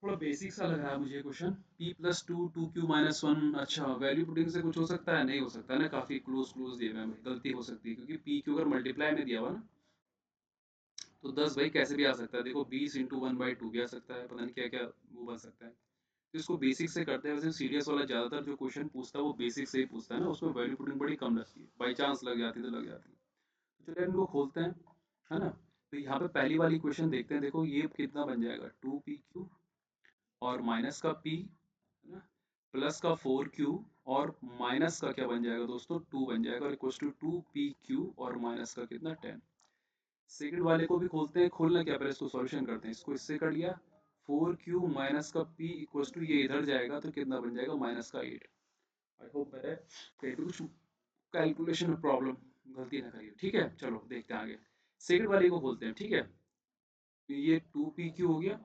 थोड़ा बेसिक सा लग रहा है मुझे question. p plus two, 2q-1, अच्छा वैल्यू पुटिंग से कुछ हो सकता है, नहीं हो सकता ना, काफी क्लोज क्लोज दिए हुए हैं, गलती हो सकती है क्योंकि p q अगर मल्टीप्लाई में दिया हुआ ना, तो 10 भाई कैसे भी आ सकता है। देखो 20 × 1/2 भी आ सकता है, पता नहीं क्या क्या वो बन सकता है। तो इसको बेसिक से करते हैं। वैसे सीडीएस वाला ज्यादातर जो क्वेश्चन पूछता है वो बेसिक से ही पूछता है ना, उसमें वैल्यू पुटिंग बड़ी कम लगती है, बाई चांस लग जाती है तो लग जाती है। तो चलिए इनको खोलते हैं, है ना। तो यहाँ पे पहली वाली क्वेश्चन देखते हैं। देखो ये कितना बन जाएगा, 2pq और माइनस का p, है ना, प्लस का 4q और माइनस का क्या बन जाएगा दोस्तों, 2 बन जाएगा, और इक्वल टू 2pq और माइनस का कितना 10। सेकंड वाले को भी खोलते हैं। खोलना क्या, पहले इसको सॉल्यूशन करते हैं। इसको इससे कर लिया, 4q माइनस का p इक्वल टू ये इधर जाएगा तो कितना बन जाएगा, माइनस का 8। आई होप मेरे कहीं पे कुछ कैलकुलेशन में प्रॉब्लम गलती ना करिए, ठीक है। चलो देखते हैं आगे। सेकंड वाले को खोलते हैं, ठीक है। तो ये 2pq हो गया,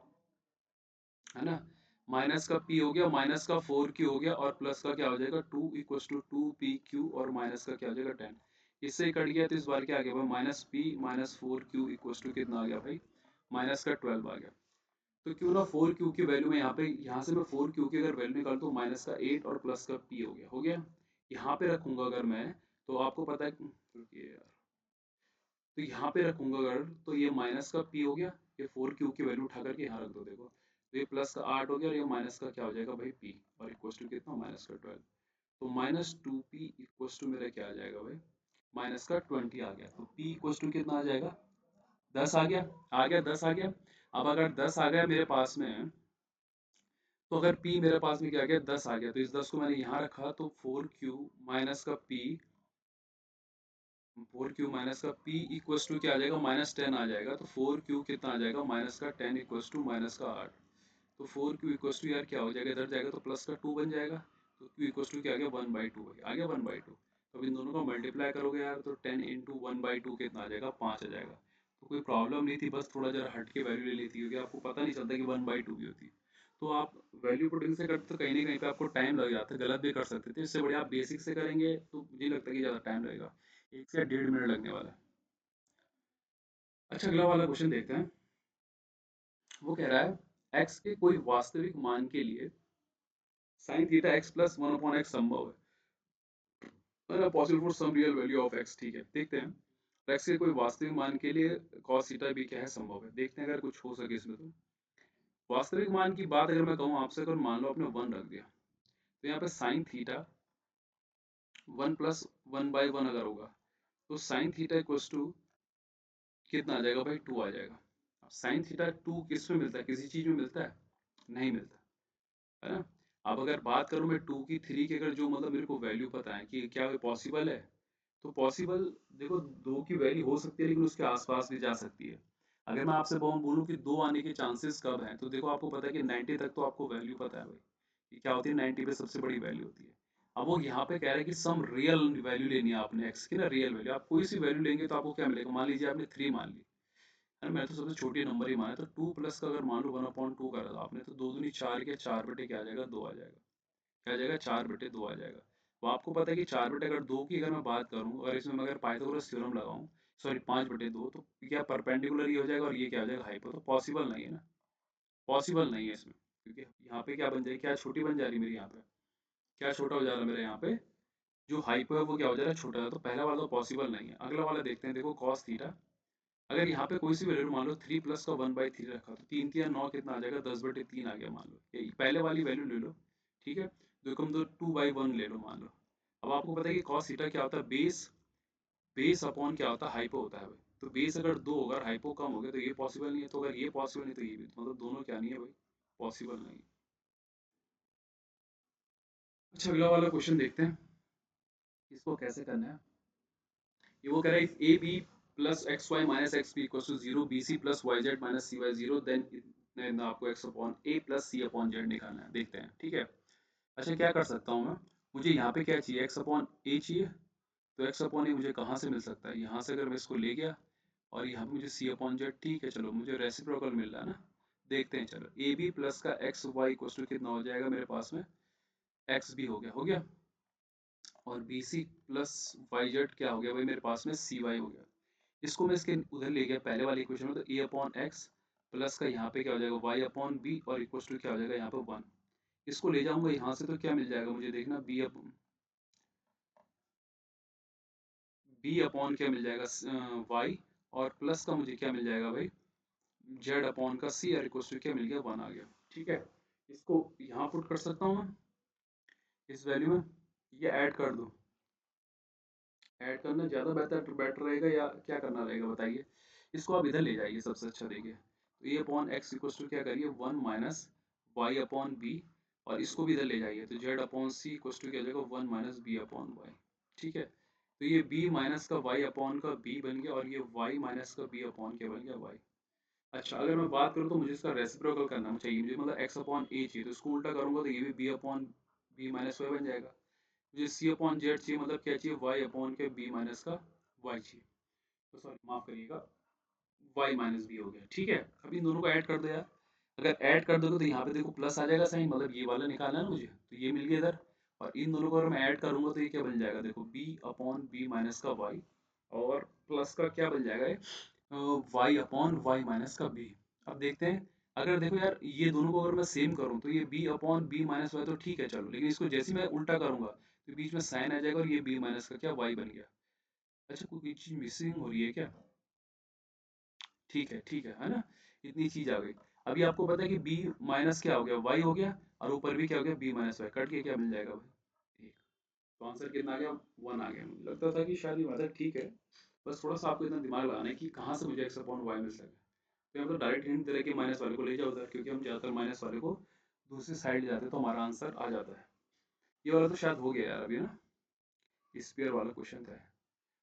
है ना, माइनस का p हो गया, माइनस का 4q हो गया, और प्लस का क्या हो जाएगा 2 इक्वल टू 2pq और माइनस का क्या हो जाएगा 10। इससे ही कट गया तो इस बार क्या आ गया भाई, minus p minus 4q equal to कितना आ गया भाई, माइनस का 12 आ गया। तो क्यों ना 4q की वैल्यू में यहाँ पे, यहाँ से मैं 4q की अगर वैल्यू निकालता हूँ, माइनस का 8 और प्लस का p हो गया, हो गया। यहाँ पे रखूंगा अगर मैं, तो आपको पता है, रुकिए यार, तो यहाँ पे रखूंगा अगर, तो ये माइनस का p हो गया, ये 4q की वैल्यू उठा करके यहाँ रख दो, देखो तो ये प्लस का 8 हो गया, और ये माइनस का क्या हो जाएगा भाई p, और इक्वल टू कितना, माइनस का 12। तो माइनस 2p इक्वल टू मेरा क्या आ जाएगा भाई, माइनस का 20 आ गया। तो p इक्वल टू कितना आ जाएगा, 10 आ गया, आ गया 10 आ गया। अब अगर 10 आ गया मेरे पास में, तो अगर p मेरे पास में क्या आ गया, 10 आ गया, तो इस 10 को मैंने यहाँ रखा, तो 4q माइनस का p, 4q माइनस का p इक्वल्स टू क्या आ जाएगा, -10 आ जाएगा। तो 4q कितना आ जाएगा, माइनस का 10 इक्वल्स टू माइनस का 8। तो 4q इक्वल्स टू यार क्या हो जाएगा, इधर जाएगा तो प्लस का 2 बन जाएगा। तो q इक्वल्स टू क्या आ गया, 1/2 आ गया, 1/2। तो अब इन दोनों को मल्टीप्लाई करोगे यार, तो 10 इंटू 1/2 कितना आ जाएगा, 5 आ जाएगा। तो कोई प्रॉब्लम नहीं थी, बस थोड़ा जरा हट के वैल्यू ले लेती, क्योंकि आपको पता नहीं चलता कि 1/2 भी होती है। तो आप वैल्यू पुटिंग से करते तो कहीं ना कहीं पे आपको टाइम लग जाता है, गलत भी कर सकते थे। इससे बढ़िया आप बेसिक से करेंगे, तो मुझे लगता है कि ज़्यादा टाइम लगेगा, 1 से 1.5 मिनट लगने वाला है। अच्छा अगला वाला क्वेश्चन देखते हैं। वो कह रहा है x के कोई वास्तविक मान के लिए sin theta x plus 1/x संभव है possible for some real value of x, ठीक है। देखते हैं, x के कोई वास्तविक मान के लिए cos थीटा भी क्या है, संभव है। देखते हैं अगर कुछ हो सके इसमें। तो वास्तविक मान की बात अगर मैं कहूँ आपसे, अगर मान लो आपने 1 रख दिया, तो यहाँ पे sin थीटा 1 प्लस 1/1 अगर होगा, तो sin थीटा इक्वल्स टू कितना आ जाएगा भाई, 2 आ जाएगा। अब sin थीटा 2 किस में मिलता है, किसी चीज में मिलता है, नहीं मिलता, है ना। अब अगर बात करूं मैं 2 की 3 की, अगर जो मतलब मेरे को वैल्यू पता है कि क्या वो पॉसिबल है, तो पॉसिबल, देखो 2 की वैल्यू हो सकती है, लेकिन उसके आसपास भी जा सकती है। अगर मैं आपसे बोलूं कि 2 आने के चांसेस कब हैं, तो देखो आपको पता है कि 90 तक तो आपको वैल्यू पता है भाई, कि क्या होती है 90 पे सबसे बड़ी वैल्यू होती है। अब वो यहाँ पे कह रहा है कि सम रियल वैल्यू लेनी है आपने एक्स की ना, रियल वैल्यू। आप कोई सी वैल्यू लेंगे तो आपको क्या मिलेगा, मान लीजिए आपने 3 मान ली, है ना, मैं तो सबसे छोटी नंबर ही माना, तो 2 प्लस का अगर मान लो 1/2 करा था आपने, तो 2 दूनी 4 के 4 बटे क्या आ जाएगा, 2 आ जाएगा। क्या आ जाएगा, 4/2 आ जाएगा। वो आपको पता है कि 4 बटे अगर 2 की अगर मैं बात करूं, अगर इसमें मैं अगर पाइथागोरस थ्योरम लगाऊं, सॉरी 5/2, तो क्या परपेंडिकुलर ही हो जाएगा, और ये क्या हो जाएगा, हाइपो। तो पॉसिबल नहीं है ना, पॉसिबल नहीं है इसमें, क्योंकि यहाँ पे क्या बन जाएगी, क्या छोटी बन जा रही है मेरी यहाँ पे, क्या छोटा हो जा रहा है मेरे यहाँ पे, जो हाइपो है वो क्या हो जा रहा है, छोटा है। तो पहला वाला तो पॉसिबल नहीं है। अगला वाला देखते हैं। देखो कॉस थीटा, अगर यहाँ पे कोई सी वैल्यू मान लो 3 प्लस का 1/3 रखा, तो 3 3 9 कितना आ जाएगा, 10/3 आ गया मान लो। ये पहले वाली वैल्यू ले लो, ठीक है। दो कम दो 2/1 ले लो मान लो। अब आपको पता है कि cos थीटा क्या होता है, बेस, बेस अपॉन क्या होता है, हाइपो होता है भाई। तो बेस अगर 2 होगा, हाइपो कम हो गया, तो ये पॉसिबल नहीं है। तो अगर ये पॉसिबल नहीं, तो ये भी, मतलब दोनों क्या नहीं है भाई, पॉसिबल नहीं है। अच्छा अगला वाला क्वेश्चन देखते हैं, इसको कैसे करना है। ये वो कह रहा है A B plus X Y minus X B equal to zero, B C plus Y Z minus C Y zero, then आपको X upon A plus C upon Z निकालना है। देखते हैं, ठीक है। अच्छा क्या कर सकता हूँ मैं, मुझे यहाँ पे क्या चाहिए, एक्स अपॉन ए चाहिए। तो एक्स अपॉन ए मुझे कहाँ से मिल सकता है, यहाँ से अगर मैं इसको ले गया, और यहाँ पे मुझे सी अपॉन जेड, ठीक है चलो मुझे रेसिप्रोकल मिल रहा है ना। देखते हैं चलो, ए बी प्लस का एक्स वाई इक्वल टू कितना हो जाएगा मेरे पास में, एक्स बी हो गया, हो गया। और B C plus Y Z क्या हो गया भाई मेरे पास में, सी वाई हो गया। इसको मैं इसके उधर ले गया पहले वाले इक्वेशन में, तो ए अपॉन एक्स प्लस का यहाँ पे क्या हो जाएगा, वाई अपॉन बी, और इक्वल टू क्या हो जाएगा यहाँ पे 1। इसको ले जाऊंगा यहाँ से, तो क्या मिल जाएगा मुझे, देखना बी अपॉन क्या मिल जाएगा, वाई, और प्लस का मुझे क्या मिल जाएगा भाई, जेड अपॉन का सी, और इक्वल टू क्या मिल गया, 1 आ गया, ठीक है। इसको यहाँ पुट कर सकता हूँ मैं इस वैल्यू में, ये ऐड कर दूँ। ऐड करना ज़्यादा बेहतर बेटर रहेगा या क्या करना रहेगा बताइए। इसको आप इधर ले जाइए, सबसे अच्छा देखिए। तो ए अपॉन एक्स इक्वल्स टू क्या करिए, 1 माइनस वाई अपॉन बी, और इसको भी इधर ले जाइए तो Z upon C equals to क्या हो जाएगा, 1 माइनस बी अपॉन वाई। ठीक है, तो ये बी माइनस का वाई अपॉन का बी बन गया, और ये वाई माइनस का बी अपॉन क्या बन गया, वाई। अच्छा, अगर मैं बात करूँ तो मुझे इसका रेसिप्रोकल करना चाहिए, मुझे मतलब एक्स अपॉन ए चाहिए, तो इसको उल्टा करूंगा तो ये भी B upon B minus Y बन जाएगा। मुझे सी अपॉन जेड चाहिए, मतलब क्या चाहिए, वाई अपॉन के बी माइनस का वाई चाहिए। तो सॉरी माफ करिएगा, वाई माइनस बी हो गया। ठीक है, अब इन दोनों को ऐड कर दो यार। अगर ऐड कर दोगे तो यहाँ पे देखो प्लस आ जाएगा साइन, मतलब ये वाला निकालना है ना मुझे, तो ये मिल गया इधर। और इन दोनों को अगर मैं ऐड करूंगा तो ये क्या बन जाएगा, देखो बी अपॉन बी माइनस का वाई, और प्लस का क्या बन जाएगा ये, वाई अपॉन वाई माइनस का बी। अब देखते हैं, अगर देखो यार ये दोनों को अगर मैं सेम करूँ तो ये B upon B minus Y तो ठीक है चलो, लेकिन इसको जैसे मैं उल्टा करूंगा तो बीच में साइन आ जाएगा और ये बी माइनस का क्या वाई बन गया। अच्छा, कोई चीज मिसिंग हो रही है क्या। ठीक है ठीक है ना, इतनी चीज आ गई। अभी आपको पता है कि b माइनस क्या हो गया, y हो गया, और ऊपर भी क्या हो गया, b माइनस वाई, कट के क्या मिल जाएगा भाई, एक। तो आंसर कितना आ गया, 1 आ गया। मुझे लगता था कि शायद ये आंसर ठीक है, बस थोड़ा सा आपको इतना दिमाग लगाना है कि कहाँ से मुझे x अपॉन वाई मिल सके। तो हम तो डायरेक्ट हिंट दे रहे कि माइनस वाले को ले जाओ उधर, क्योंकि हम ज़्यादातर माइनस वाले को दूसरी साइड जाते हैं तो हमारा आंसर आ जाता है। ये वाला तो शायद हो गया यार अभी ना, स्पेयर वाला क्वेश्चन था।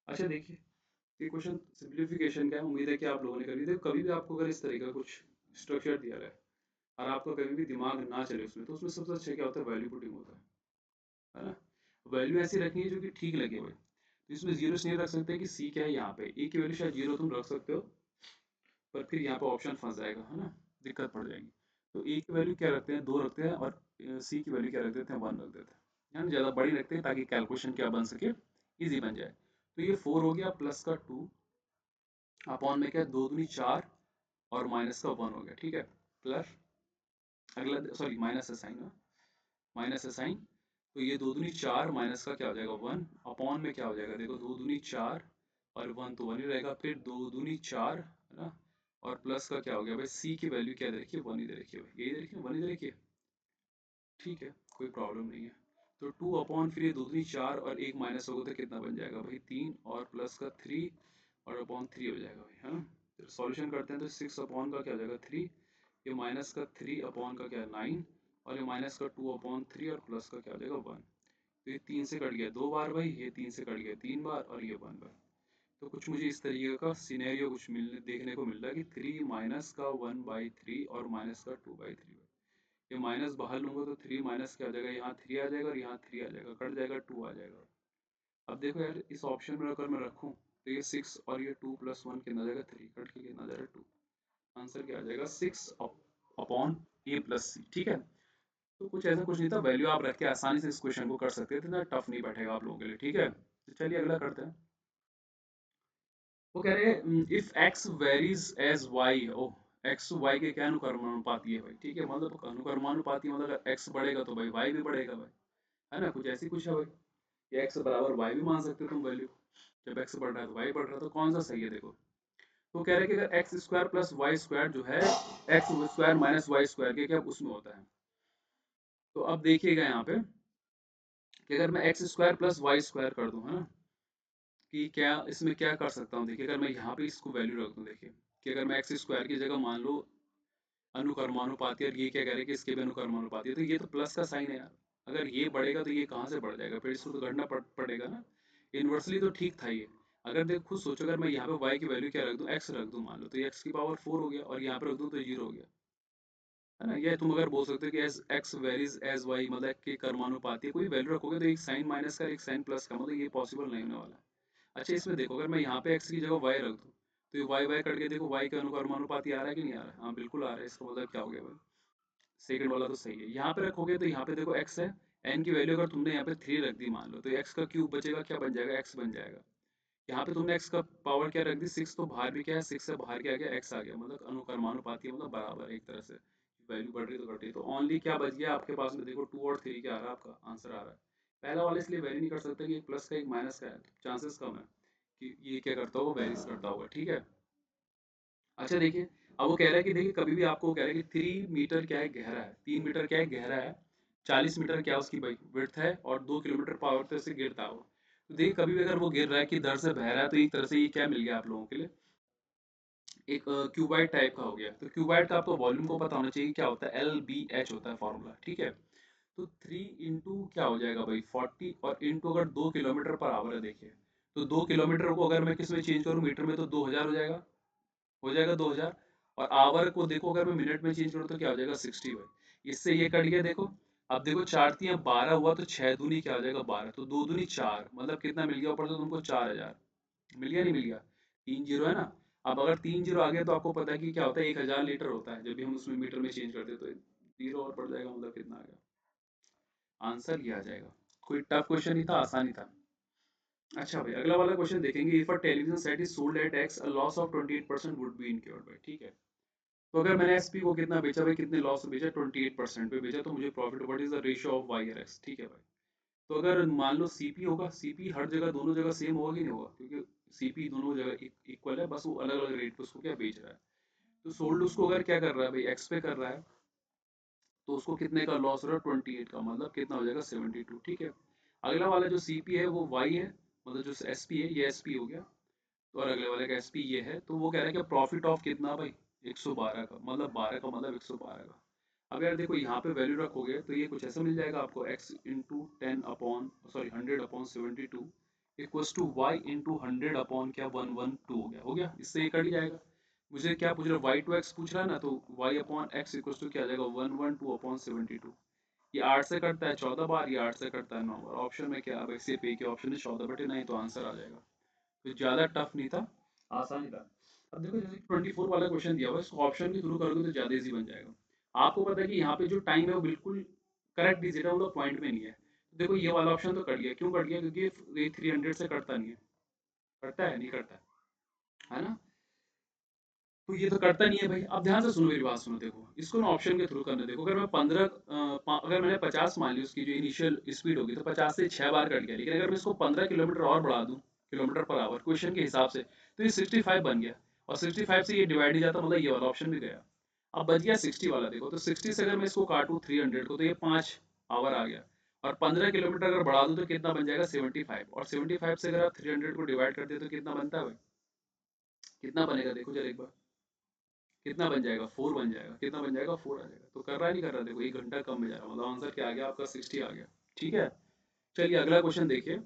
अच्छा देखिए, ये क्वेश्चन सिंप्लीफिकेशन का है, उम्मीद है कि आप लोगों ने कभी देखो, कभी भी आपको अगर इस तरीके का कुछ स्ट्रक्चर दिया रहा है और आपका कभी भी दिमाग ना चले उसमें, तो उसमें सबसे अच्छा क्या होता है, वैल्यू पुटिंग होता है ना। वैल्यू ऐसी रखनी है जो कि ठीक लगे भाई। तो इसमें जीरो नहीं रख सकते कि सी क्या है, यहाँ पे ए की वैल्यू शायद जीरो तुम रख सकते हो, पर फिर यहाँ पे ऑप्शन फंस जाएगा है ना, दिक्कत पड़ जाएगी। तो ए की वैल्यू क्या रखते हैं, दो रखते हैं, और सी की वैल्यू क्या रख देते हैं, वन रख देते हैं, यानी ज़्यादा बड़ी रखते हैं ताकि कैलकुलेशन क्या बन सके, ईजी बन जाए। तो ये 4 हो गया, प्लस का 2 अपॉन में क्या, दो दूनी 4, और माइनस का 1 हो गया। ठीक है, प्लस अगला, सॉरी माइनस है साइन, माइनस है साइन। तो ये दो दूनी 4, माइनस का क्या हो जाएगा 1, अपॉन में क्या हो जाएगा, देखो दो दूनी 4 और 1 तो 1 ही रहेगा, फिर दो दूनी 4 है ना, और प्लस का क्या हो गया भाई, सी की वैल्यू क्या दे रखी है, 1 ही दे रखी है भाई, यही दे रखी है, 1 ही दे रखी है। ठीक है, कोई प्रॉब्लम नहीं है। तो 2 अपॉन, फिर ये दो दूनी 4 और एक माइनस होगा तो कितना बन जाएगा भाई, 3, और प्लस का 3 और अपॉन 3 हो जाएगा भाई, है ना। तो सॉल्यूशन करते हैं तो 6 अपॉन का क्या हो जाएगा 3, ये माइनस का 3 अपॉन का क्या है 9, और ये माइनस का 2 अपॉन 3, और प्लस का क्या हो जाएगा 1। तो ये 3 से कट गया 2 बार भाई, ये 3 से कट गया 3 बार, और ये 1 बार। तो कुछ मुझे इस तरीके का सिनेरियो कुछ मिलने देखने को मिल रहा है कि 3 माइनस का 1/3 और माइनस का 2/3। ये माइनस बाहर लूंगा तो 3 माइनस क्या आ जाएगा, यहाँ 3 आ जाएगा और यहाँ 3 आ जाएगा, कट जाएगा 2 आ जाएगा। अब देखो यार, इस ऑप्शन में अगर मैं रखूँ तो ये 6 और ये 2 प्लस 1 कितना आ जाएगा, 3, कट के कितना आ जाएगा 2। आंसर क्या आ जाएगा, 6 अपॉन ए प्लस सी। ठीक है, तो कुछ ऐसा कुछ नहीं था, वैल्यू आप रख के आसानी से इस क्वेश्चन को कर सकते थे ना, टफ नहीं बैठेगा आप लोगों के लिए। ठीक है, तो चलिए अगला करते हैं। वो कह रहे हैं if X varies as Y, O X Y के क्या अनुकर्मानुपाती है भाई। ठीक है, मतलब अनुकर्मानुपाती मतलब अगर एक्स बढ़ेगा तो भाई वाई भी बढ़ेगा भाई, है ना, कुछ ऐसी कुछ है भाई। ये एक्स बराबर वाई भी मान सकते हो तुम वैल्यू, जब एक्स बढ़ रहा है तो वाई बढ़ रहा है, तो कौन सा सही है देखो। तो कह रहे हैं कि अगर X square plus Y square जो है, X square minus Y square के क्या उसमें होता है। तो अब देखिएगा यहाँ पे कि अगर मैं X square plus Y square कर दूं, है ना, कि क्या इसमें क्या कर सकता हूँ। देखिए, अगर मैं यहाँ पे इसको वैल्यू रख दूँ, देखिए कि अगर मैं एक्स स्क्वायर की जगह मान लो अनुकर्मानुपाती, और ये क्या कह रहे हैं कि इसके भी अनुकर्मानुपाती है, तो ये तो प्लस का साइन है यार। अगर ये बढ़ेगा तो ये कहाँ से बढ़ जाएगा, फिर इसको तो घटना पड़ेगा ना। इन्वर्सली तो ठीक था ये। अगर देख खुद सोचो, अगर मैं यहाँ पे y की वैल्यू क्या रख दूँ, x रख दूँ मान लो, तो ये x की पावर 4 हो गया, और यहाँ पे रख दूँ तो 0 हो गया, है ना। ये तुम अगर बोल सकते हो कि as X varies as Y, मतलब के कर्मानुपाती है, कोई वैल्यू रखोगे तो एक साइन माइनस का एक साइन प्लस का, मतलब ये पॉसिबल नहीं होने वाला। अच्छा, इसमें देखो अगर मैं यहाँ पे x की जगह y रख दूँ, तो ये y कट के देखो y के अनुकर्मानुपाती आ रहा है कि नहीं आ रहा है, हाँ बिल्कुल आ रहा है। इसका मतलब क्या हो गया भाई, सेकंड वाला तो सही है। यहाँ पे रखोगे तो यहाँ पे देखो x है, n की वैल्यू अगर तुमने यहाँ पे 3 रख दी मान लो, तो x का क्यूब बचेगा, क्या बन जाएगा, x बन जाएगा। यहाँ पे तुमने x का पावर क्या रख दी, 6, तो बाहर भी क्या है, 6 से बाहर क्या आ गया, x आ गया, मतलब अनुकर्मानुपाती है, मतलब बराबर एक तरह से। वैल्यू बढ़ रही तो घट रही, तो ओनली क्या बच गया आपके पास में, देखो 2 और 3 क्या आ रहा है, आपका आंसर आ रहा है। पहला वाला इसलिए वैरी नहीं कर सकता कि एक प्लस का एक माइनस का है, चांसेस कम है कि ये क्या करता होगा, वेरीज करता होगा। ठीक है, अच्छा देखिए, अब वो कह रहा है कि देखिए कभी भी आपको कह रहा है कि 3 मीटर क्या है गहरा है, 3 मीटर क्या है गहरा है, 40 मीटर क्या उसकी विड्थ है और 2 किलोमीटर पर आवर से गिरता है वो। तो देखिए कभी भी अगर वो गिर रहा है कि दर से बह रहा है तो एक तरह से ये क्या मिल गया आप लोगों के लिए, एक क्यूबाइड टाइप का हो गया। तो क्यूबाइड का आपको वॉल्यूम को पता होना चाहिए कि क्या होता है, एल बी एच होता है फॉर्मूला, ठीक है। तो 3 इंटू क्या हो जाएगा भाई 40, और इंटू अगर 2 किलोमीटर पर आवर है देखिए, तो 2 किलोमीटर को अगर मैं किस में चेंज करूँ मीटर में तो 2000 हो जाएगा 2000। और आवर को देखो अगर मैं मिनट में चेंज करूँ तो क्या हो जाएगा 60 भाई। इससे ये कट गया देखो। अब देखो 4 3 12 हुआ तो 6 दूनी क्या हो जाएगा 12, तो 2 दूनी 4, मतलब कितना मिल गया ऊपर से तुमको 4000। मिल गया नहीं मिल गया, 3 जीरो है ना। अब अगर 3 जीरो आ गया तो आपको पता है कि क्या होता है 1000 लीटर होता है, जब भी हम उसमें मीटर में चेंज करते हैं तो जीरो और पड़ जाएगा, मतलब कितना आ गया, आंसर ये आ जाएगा। कोई टफ क्वेश्चन नहीं था, आसान ही था। अच्छा भाई अगला वाला क्वेश्चन देखेंगे, if a television set is sold at x a loss of 28% would be incurred भाई, ठीक है। तो अगर मैंने एसपी को कितना बेचा भाई, कितने लॉस में बेचा, 28% पे बेचा, तो मुझे profit what is the ratio of Y और एक्स, ठीक है भाई। तो अगर मान लो सीपी होगा, सीपी हर जगह दोनों जगह सेम होगा कि नहीं होगा, क्योंकि सीपी दोनों जगह इक्वल है, बस वो अलग अलग रेट पे उसको क्या बेच रहा है। तो सोल्ड उसको अगर क्या कर रहा है भाई एक्स पे कर रहा है, तो उसको कितने का लॉस हो रहा है 28 का, मतलब कितना हो जाएगा 72, ठीक है। अगला वाला जो सीपी है वो वाई है, मतलब जो एसपी है ये एसपी हो गया। तो और अगले वाले का एसपी ये है, तो वो कह रहा है कि प्रॉफिट ऑफ कितना भाई 112 का, मतलब 12 का मतलब 112 का। अब यार देखो यहाँ पे वैल्यू रखोगे तो ये कुछ ऐसा मिल जाएगा आपको, x into 100/72 equals to Y into 100 क्या 112 हो गया, इससे ये कट जाएगा। मुझे क्या पूछ रहा है, वाई टू एक्स पूछ रहा है ना, तो Y upon X equals to क्या आ जाएगा 112/72। ये 8 से कटता है 14 बार, ये 8 से कटता है 9 बार। ऑप्शन में क्या, अब इसे पे के ऑप्शन है 14/9, तो आंसर आ जाएगा। तो ज़्यादा टफ नहीं था, आसान ही था। अब देखो जैसे 24 वाला क्वेश्चन दिया हुआ है, इसको ऑप्शन के थ्रू करोगे तो ज़्यादा इजी बन जाएगा। आपको पता है कि यहाँ पे जो टाइम है वो बिल्कुल करेक्ट डिजिट है, मतलब पॉइंट में नहीं है। तो देखो ये वाला ऑप्शन तो कट गया, क्यों कट गया, क्योंकि ये 300 से कटता नहीं है। कटता है नहीं करता है ना। तो ये तो करता नहीं है भाई। अब ध्यान से सुनो मेरी बात सुनो, देखो इसको ना ऑप्शन के थ्रू करने देखो। अगर मैं 15 अगर मैंने 50 मान ली उसकी जो इनिशियल स्पीड होगी, तो 50 से 6 बार कट गया। लेकिन अगर मैं इसको 15 किलोमीटर और बढ़ा दूं, किलोमीटर पर आवर क्वेश्चन के हिसाब से, तो ये 65 बन गया। और 65 से ये डिवाइड नहीं जाता, मतलब ये वाला ऑप्शन भी गया। अब बच गया 60 वाला। देखो तो 60 से अगर मैं इसको काटूं 300 को, तो ये 5 आवर आ गया। और 15 किलोमीटर अगर बढ़ा दूं तो कितना बन जाएगा 75। और 75 से अगर आप 300 को डिवाइड करते तो कितना बनता है भाई, कितना बनेगा देखो जरा एक बार, कितना बन जाएगा 4 बन जाएगा। कितना बन जाएगा 4 आ जाएगा। तो कर रहा है नहीं कर रहा, देखो 1 घंटा कम में जा रहा, मतलब आंसर क्या आ गया आपका 60 आ गया, ठीक है। चलिए अगला क्वेश्चन देखिए।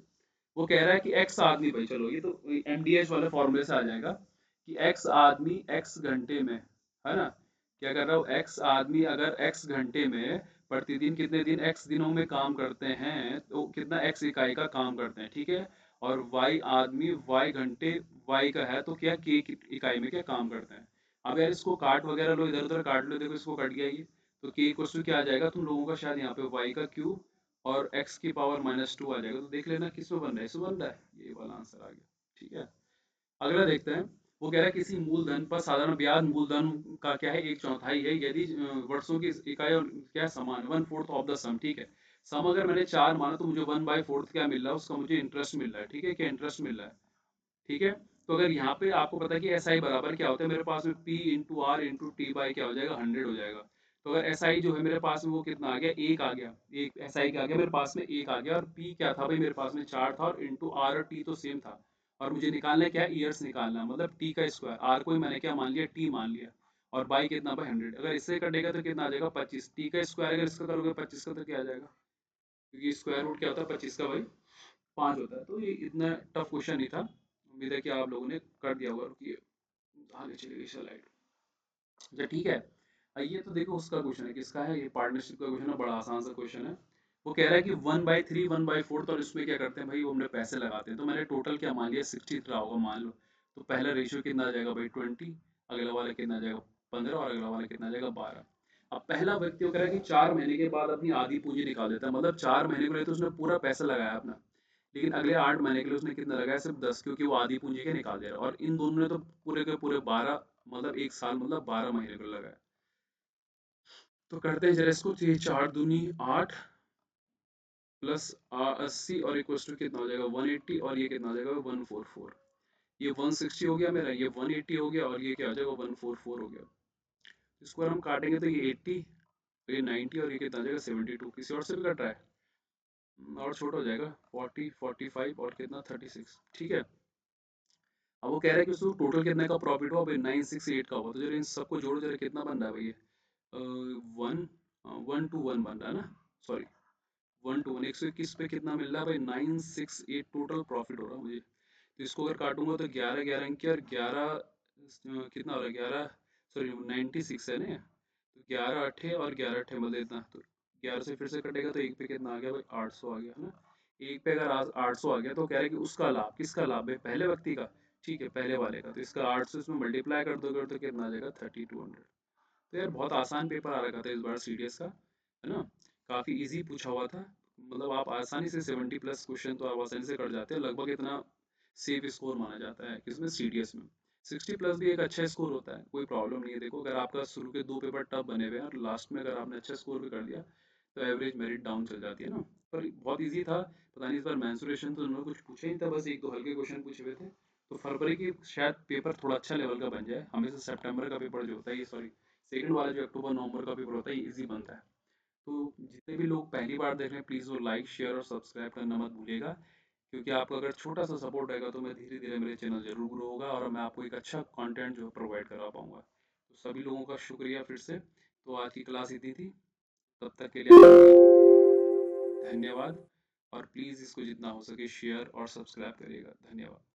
वो कह रहा है कि एक्स आदमी भाई, चलो ये तो एमडीएच वाले फॉर्मूले से आ जाएगा कि एक्स आदमी एक्स घंटे में, है ना, क्या कर रहा हूँ, एक्स आदमी अगर एक्स घंटे में प्रतिदिन कितने दिन एक्स दिनों में काम करते हैं, तो कितना एक्स इकाई का काम करते हैं, ठीक है। और वाई आदमी वाई घंटे वाई का है, तो क्या के इकाई में क्या काम करते हैं। अब यार इसको काट वगैरह लो, इधर उधर काट लो, देखो इसको कट गया ये। तो के इक्वल टू क्या आ जाएगा तुम लोगों का, शायद यहाँ पे वाई का क्यूब और x की पावर -2 आ जाएगा। तो देख लेना किस में बन रहा है, इसमें बन रहा है, ये वाला आंसर आ गया, ठीक है। अगला देखते हैं। वो कह रहा है किसी मूलधन पर साधारण ब्याज मूलधन का क्या है 1/4 है, यदि वर्षों की इकाई और क्या है समान, 1/4 ऑफ द सम, ठीक है। सम अगर मैंने 4 माना तो मुझे 1/4 क्या मिल रहा है उसका, मुझे इंटरेस्ट मिल रहा है, ठीक है, क्या इंटरेस्ट मिल रहा है, ठीक है। तो अगर यहाँ पे आपको पता है कि एस आई बराबर क्या होता है, मेरे पास में P into R into T by क्या हो जाएगा 100 हो जाएगा। तो अगर एस आई जो है मेरे पास में वो कितना आ गया, एक आ गया, एक एस आई क्या आ गया मेरे पास में, एक आ गया। और पी क्या था भाई मेरे पास में 4 था, और इंटू आर और टी तो सेम था। और मुझे निकालना है क्या, ईयर्स निकालना है, मतलब टी का स्क्वायर, आर को ही मैंने क्या मान लिया, टी मान लिया। और बाई कितना भाई 100, अगर इससे कटेगा तो कितना आ जाएगा 25। टी का स्क्वायर अगर इसका करोगे 25 का तो क्या आ जाएगा, क्योंकि स्क्वायर रूट क्या होता है 25 का भाई 5 होता है। तो ये इतना टफ क्वेश्चन नहीं था, उम्मीद है कि आप लोगों ने कर दिया होगा। रुकिए आगे चली गई स्लाइड। अच्छा ठीक है। ये तो देखो उसका क्वेश्चन है, किसका है ये, पार्टनरशिप का क्वेश्चन है, बड़ा आसान सा क्वेश्चन है। वो कह रहा है कि 1/3 1/4, और इसमें क्या करते हैं भाई, वो हमने पैसे लगाते हैं। तो मैंने टोटल क्या मान लिया 60 रहा होगा मान लो। तो पहला रेशियो कितना आ जाएगा भाई 20, अगला वाला कितना आ जाएगा 15, और अगला वाला कितना आ जाएगा 12। अब पहला व्यक्ति वो कह रहा है कि 4 महीने के बाद अपनी आधी पूंजी निकाल देता है, मतलब 4 महीने के लिए तो उसने पूरा पैसा लगाया अपना, लेकिन अगले 8 महीने के लिए उसने कितना लगाया, सिर्फ 10, क्योंकि वो आधी पूंजी के निकाल दे रहा है। और इन दोनों ने तो पूरे के पूरे 12, मतलब एक साल मतलब 12 महीने को लगाया। तो करते हैं जरा इसको, तो ये 4 दूनी 8 प्लस 80 और इक्वल टू कितना हो जाएगा 180, और ये कितना हो जाएगा 144। ये 160 हो गया मेरा, ये 180 हो गया, और ये क्या हो जाएगा 144 हो गया। इसको अगर हम काटेंगे तो ये 80, ये 90 और ये कितना आ जाएगा 72। किसी और से भी कट रहा है, और छोटा हो जाएगा 40 45 और कितना 36। ठीक है, अब वो कह रहा है कि उसको टोटल कितने का प्रॉफिट हुआ भाई, 968 का हुआ। तो जरा इन सबको जोड़ो जरा, कितना बन रहा है भाई ये, वन 1 to 1 बन रहा है ना, सॉरी 1 to 1, 121 पे कितना मिल रहा है भाई, 968 टोटल प्रॉफिट हो रहा है मुझे। तो इसको अगर काटूंगा तो 11 11 अंक और 11 कितना हो रहा है, 11 सॉरी 96 है ना, तो 11 अठे और 11 अठे मतलब इतना, तो 11 से फिर से कटेगा तो एक पे कितना आ गया भाई, 800 आ गया है ना। एक पे अगर 800 आ गया तो कह रहे हैं कि उसका लाभ, किसका लाभ है, पहले व्यक्ति का। ठीक है, पहले वाले का, तो इसका 8 से इसमें मल्टीप्लाई कर दोगे तो कितना आ जाएगा 3200। तो यार बहुत आसान पेपर आ रखा था इस बार सीडीएस का, है ना, काफ़ी इजी पूछा हुआ था। मतलब आप आसानी से 70+ क्वेश्चन तो आप आसानी से कर जाते हैं, लगभग इतना सेफ स्कोर माना जाता है किसमें, सीडीएस में। 60+ भी एक अच्छा स्कोर होता है, कोई प्रॉब्लम नहीं है। देखो अगर आपका शुरू के 2 पेपर टफ बने हुए हैं और लास्ट में अगर आपने अच्छा स्कोर भी कर दिया तो एवरेज मेरिट डाउन चल जाती है ना। पर बहुत ईजी था, पता नहीं इस बार मैंसुरेशन तो उन्होंने कुछ पूछा ही नहीं था, बस एक दो हल्के क्वेश्चन पूछे हुए थे। तो फरवरी की शायद पेपर थोड़ा अच्छा लेवल का बन जाए, हमेशा सितंबर का पेपर जो होता है ये, सॉरी सेकंड वाला जो अक्टूबर नवंबर का पेपर होता है ये ईजी बनता है। तो जितने भी लोग पहली बार देख रहे हैं प्लीज़ वो लाइक शेयर और सब्सक्राइब करना मत भूलिएगा, क्योंकि आपका अगर छोटा सा सपोर्ट रहेगा तो मैं धीरे धीरे मेरे चैनल जरूर ग्रो होगा और मैं आपको एक अच्छा कंटेंट जो प्रोवाइड करा पाऊंगा। तो सभी लोगों का शुक्रिया फिर से। तो आज की क्लास इतनी थी, तब तक के लिए आपको धन्यवाद, और प्लीज़ इसको जितना हो सके शेयर और सब्सक्राइब करिएगा। धन्यवाद।